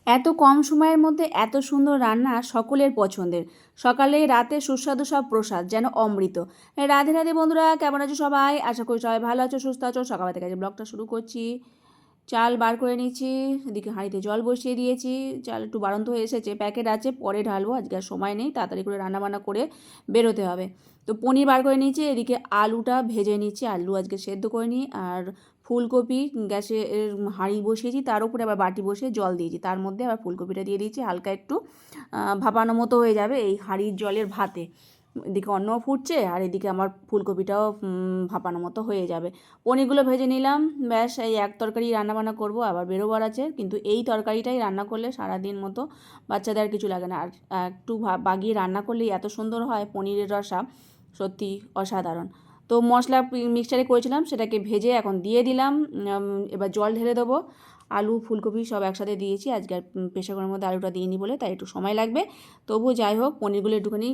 এত কম সময়ের মধ্যে এত সুন্দর রান্না সকলের পছন্দের। সকালে রাতে সুস্বাদু সব প্রসাদ যেন অমৃত। রাধে রাধে বন্ধুরা, কেমন আছো সবাই? আশা করি সবাই ভালো আছো, সুস্থ আছো। সকাল থেকে আজ ব্লগটা শুরু করছি। চাল বার করে নিচ্ছি, এদিকে হাঁড়িতে জল বসিয়ে দিয়েছি। চাল একটু বাড়ন্ত হয়ে এসেছে, প্যাকেট আছে, পরে ঢালবো। আজকে আর সময় নেই, তাড়াতাড়ি করে রান্নাবান্না করে বেরোতে হবে। তো পনির বার করে নিচ্ছি, এদিকে আলুটা ভেজে নিচ্ছি। আলু আজকে সেদ্ধ করে নিই। আর ফুলকপি গ্যাসে হাঁড়ি বসিয়েছি, তার উপরে আবার বাটি বসিয়ে জল দিয়েছি, তার মধ্যে আবার ফুলকপিটা দিয়ে দিয়েছি। হালকা একটু ভাপানো মতো হয়ে যাবে এই হাঁড়ির জলের ভাতে। এদিকে অন্নও ফুটছে আর এদিকে আমার ফুলকপিটাও ভাপানো মতো হয়ে যাবে। পনিরগুলো ভেজে নিলাম, ব্যাস। এই এক তরকারি রান্নাবান্না করব, আবার বেরোবার আছে। কিন্তু এই তরকারিটাই রান্না করলে সারাদিন মতো বাচ্চাদের আর কিছু লাগে না। আর একটু বাগিয়ে রান্না করলেই এত সুন্দর হয় পনিরের রসা, সত্যি অসাধারণ। তো মশলা মিক্সচারে করেছিলাম, সেটাকে ভেজে এখন দিয়ে দিলাম। এবার জল ঢেলে দেবো। আলু ফুলকপি সব একসাথে দিয়েছি। আজকে আর প্রেসার কুকারের মধ্যে আলুটা দিইনি বলে তাই একটু সময় লাগবে। তবুও যাই হোক, পনিরগুলো একটুখানি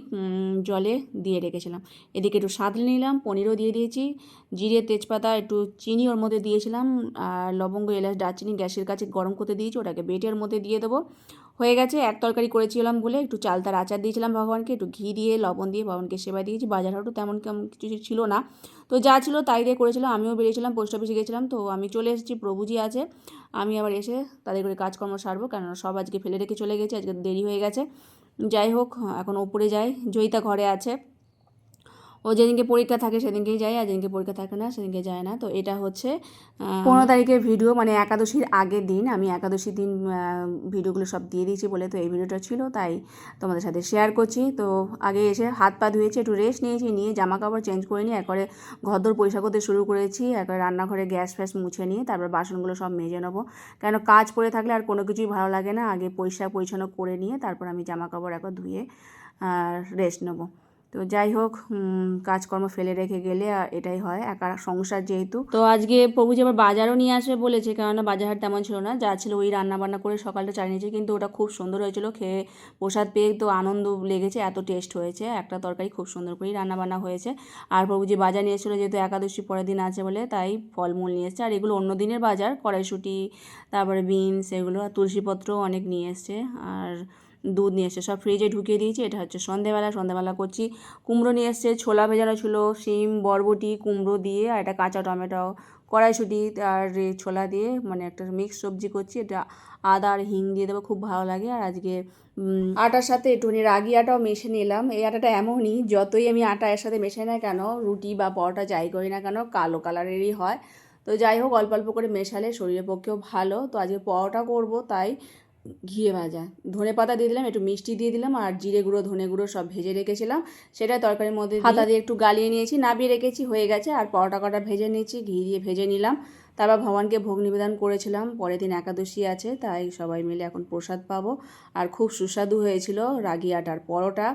জলে দিয়ে রেখেছিলাম। এদিকে একটু সাঁতলে নিলাম, পনিরও দিয়ে দিয়েছি। জিরে তেজপাতা একটু চিনি ওর মধ্যে দিয়েছিলাম, আর লবঙ্গ এলাচ দারচিনি গ্যাসের কাছে গরম করতে দিয়েছি, ওটাকে বেটের মধ্যে দিয়ে দেবো। হয়ে গেছে। এক তরকারি করেছিলাম বলে একটু চালতার আচার দিয়েছিলাম ভগবানকে, একটু ঘি দিয়ে লবণ দিয়ে ভগবানকে সেবা দিয়েছি। বাজার হাটও তেমন কিছু ছিল না, তো যা ছিল তাই দিয়ে করেছিলাম। আমিও বেরিয়েছিলাম, পোস্ট অফিসে গেছিলাম, তো আমি চলে এসেছি। প্রভুজি আছে, আমি আবার এসে তাদের করে কাজকর্ম সারবো, কেননা সব আজকে ফেলে রেখে চলে গেছে, আজকে দেরি হয়ে গেছে। যাই হোক, এখন ওপরে যাই। জয়িতা ঘরে আছে, ও যেদিনকে পরীক্ষা থাকে সেদিনকেই যায়, আর যেদিনকে পরীক্ষা থাকে না সেদিনকে যায় না। তো এটা হচ্ছে 15 তারিখের ভিডিও, মানে একাদশীর আগের দিন। আমি একাদশীর দিন ভিডিওগুলো সব দিয়ে দিয়েছি বলে তো এই ভিডিওটা ছিল, তাই তোমাদের সাথে শেয়ার করছি। তো আগে এসে হাত পা ধুয়েছি, একটু রেস্ট নিয়েছি, নিয়ে জামা কাপড় চেঞ্জ করে নিয়ে একবারে ঘরদোর পরিষ্কার করতে শুরু করেছি। একবারে রান্নাঘরে গ্যাস ফ্যাস মুছে নিয়ে তারপর বাসনগুলো সব মেজে নেবো, কেন কাজ পড়ে থাকলে আর কোনো কিছুই ভালো লাগে না। আগে পরিষ্কার পরিচ্ছন্ন করে নিয়ে তারপর আমি জামা কাপড় একবার ধুয়ে আর রেস্ট নেবো। তো যাই হোক, কাজকর্ম ফেলে রেখে গেলে এটাই হয়, একা সংসার যেহেতু। তো আজকে প্রভুজি আবার বাজারও নিয়ে আসবে বলেছে, কেননা বাজার হাট তেমন ছিল না, যা ছিল ওই রান্না বান্না করে সকালটা চালিয়ে নিয়েছে। কিন্তু ওটা খুব সুন্দর হয়েছিল, খেয়ে প্রসাদ পেয়ে তো আনন্দ লেগেছে, এত টেস্ট হয়েছে। একটা তরকারি খুব সুন্দর করেই রান্না বান্না হয়েছে। আর প্রভুজি বাজার নিয়ে এসেছিলো, যেহেতু একাদশী পরের দিন আছে বলে, তাই ফলমূল নিয়ে এসছে। আর এগুলো অন্য দিনের বাজার, কড়াইশুঁটি, তারপরে বিনস, এগুলো আর তুলসীপত্রও অনেক নিয়ে এসছে। আর দুধ নিয়ে এসছে, সব ফ্রিজে ঢুকিয়ে দিয়েছি। এটা হচ্ছে সন্ধেবেলা করছি। কুমড়ো নিয়ে এসছে, ছোলা ভেজানো ছিল, শিম বরবটি কুমড়ো দিয়ে, আর একটা কাঁচা টমেটো, কড়াইশুঁটি আর ছোলা দিয়ে, মানে একটা মিক্স সবজি করছি। এটা আদা আর হিং দিয়ে দেবো, খুব ভালো লাগে। আর আজকে আটার সাথে একটুখানি রাগি আটাও মেশে নিলাম। এই আটাটা এমনই, যতই আমি আটা এর সাথে মেশাই না কেন, রুটি বা পরোটা যাই করি না কেন, কালো কালারেরই হয়। তো যাই হোক, অল্প অল্প করে মেশালে শরীরের পক্ষেও ভালো। তো আজকে পরোটা করব, তাই ঘিয়ে ভাজা ধনে পাতা দিয়ে দিলাম, একটু মিষ্টি দিয়ে দিলাম, আর জিরে গুঁড়ো ধনে গুঁড়ো সব ভেজে রেখেছিলাম, সেটা তরকারির মধ্যে হাতা দিয়ে একটু গালিয়ে নিয়েছি, নাবিয়ে রেখেছি, হয়ে গেছে। আর পরোটা কটা ভেজে নিয়েছি, ঘি দিয়ে ভেজে নিলাম। তারপর ভগবানকে ভোগ নিবেদন করেছিলাম, পরের দিন একাদশী আছে, তাই সবাই মিলে এখন প্রসাদ পাবো। আর খুব সুস্বাদু হয়েছিল রাগি আটার পরোটা,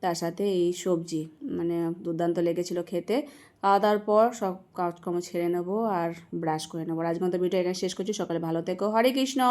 তার সাথে এই সবজি, মানে দুর্দান্ত লেগেছিলো খেতে। খাওয়া দাওয়ার পর সব কাজকর্ম ছেড়ে নেবো আর ব্রাশ করে নেবো। আজকের মতো ভিডিও এখানে শেষ করছি। সকালে ভালো থেকো। হরে কৃষ্ণ।